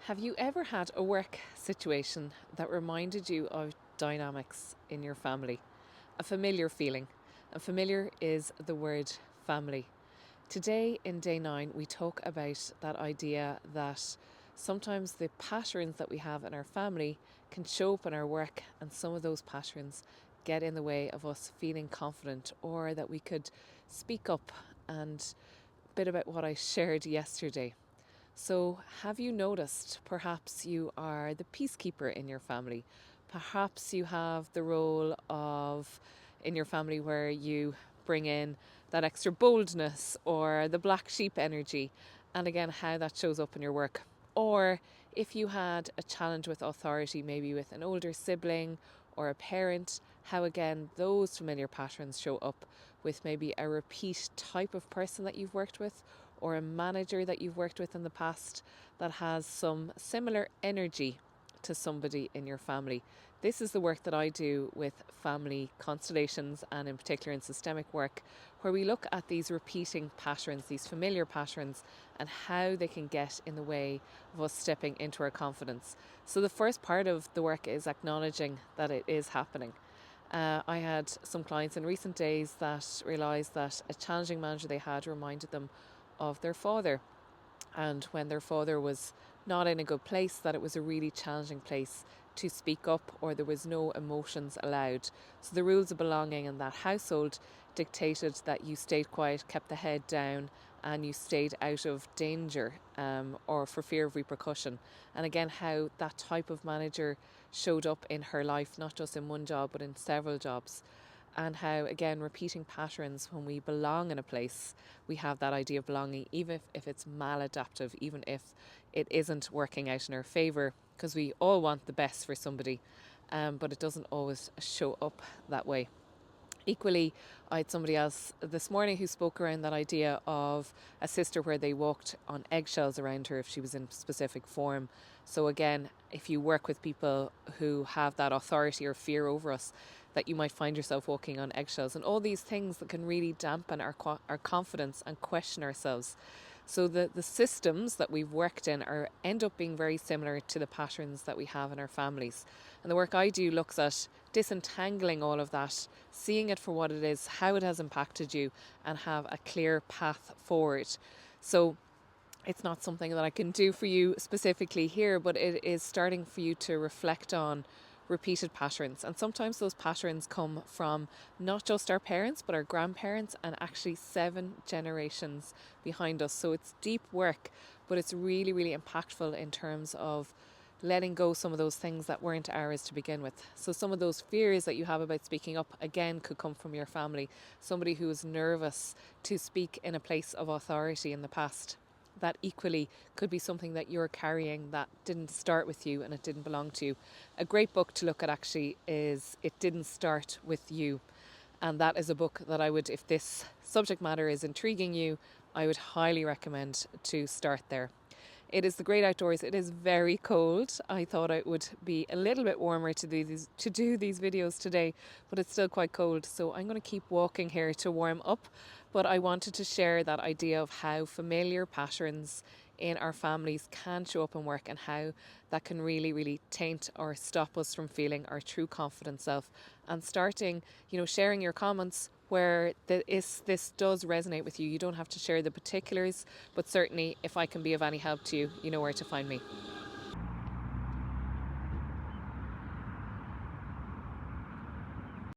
Have you ever had a work situation that reminded you of dynamics in your family? A familiar feeling. And familiar is the word family. Today, in day 9, we talk about that idea that sometimes the patterns that we have in our family can show up in our work, and some of those patterns get in the way of us feeling confident, or that we could speak up. And a bit about what I shared yesterday. So, have you noticed perhaps you are the peacekeeper in your family? Perhaps you have the role of in your family where you bring in that extra boldness or the black sheep energy, and again, how that shows up in your work. Or if you had a challenge with authority, maybe with an older sibling or a parent, how again those familiar patterns show up with maybe a repeat type of person that you've worked with, or a manager that you've worked with in the past that has some similar energy to somebody in your family. This is the work that I do with family constellations, and in particular in systemic work, where we look at these repeating patterns, these familiar patterns, and how they can get in the way of us stepping into our confidence. So the first part of the work is acknowledging that it is happening. I had some clients in recent days that realised that a challenging manager they had reminded them of their father, and when their father was not in a good place, that it was a really challenging place to speak up, or there was no emotions allowed. So the rules of belonging in that household dictated that you stayed quiet, kept the head down, and you stayed out of danger, or for fear of repercussion. And again, how that type of manager showed up in her life, not just in one job but in several jobs. And how again repeating patterns, when we belong in a place, we have that idea of belonging, even if it's maladaptive, even if it isn't working out in our favour, because we all want the best for somebody, but it doesn't always show up that way. Equally, I had somebody else this morning who spoke around that idea of a sister where they walked on eggshells around her if she was in specific form. So again, if you work with people who have that authority or fear over us, that you might find yourself walking on eggshells, and all these things that can really dampen our confidence and question ourselves. So the systems that we've worked in are end up being very similar to the patterns that we have in our families. And the work I do looks at disentangling all of that, seeing it for what it is, how it has impacted you, and have a clear path forward. So it's not something that I can do for you specifically here, but it is starting for you to reflect on repeated patterns. And sometimes those patterns come from not just our parents, but our grandparents, and actually 7 generations behind us. So it's deep work, but it's really, really impactful in terms of letting go some of those things that weren't ours to begin with. So some of those fears that you have about speaking up, again, could come from your family. Somebody who was nervous to speak in a place of authority in the past. That equally could be something that you're carrying that didn't start with you and it didn't belong to you. A great book to look at actually is It Didn't Start With You. And that is a book that I would, if this subject matter is intriguing you, I would highly recommend to start there. It is the great outdoors. It is very cold. I thought it would be a little bit warmer to do these videos today, but it's still quite cold. So I'm going to keep walking here to warm up. But I wanted to share that idea of how familiar patterns in our families can show up in work, and how that can really, really taint or stop us from feeling our true confident self, and starting, sharing your comments where this does resonate with you. You don't have to share the particulars, but certainly if I can be of any help to you, you know where to find me.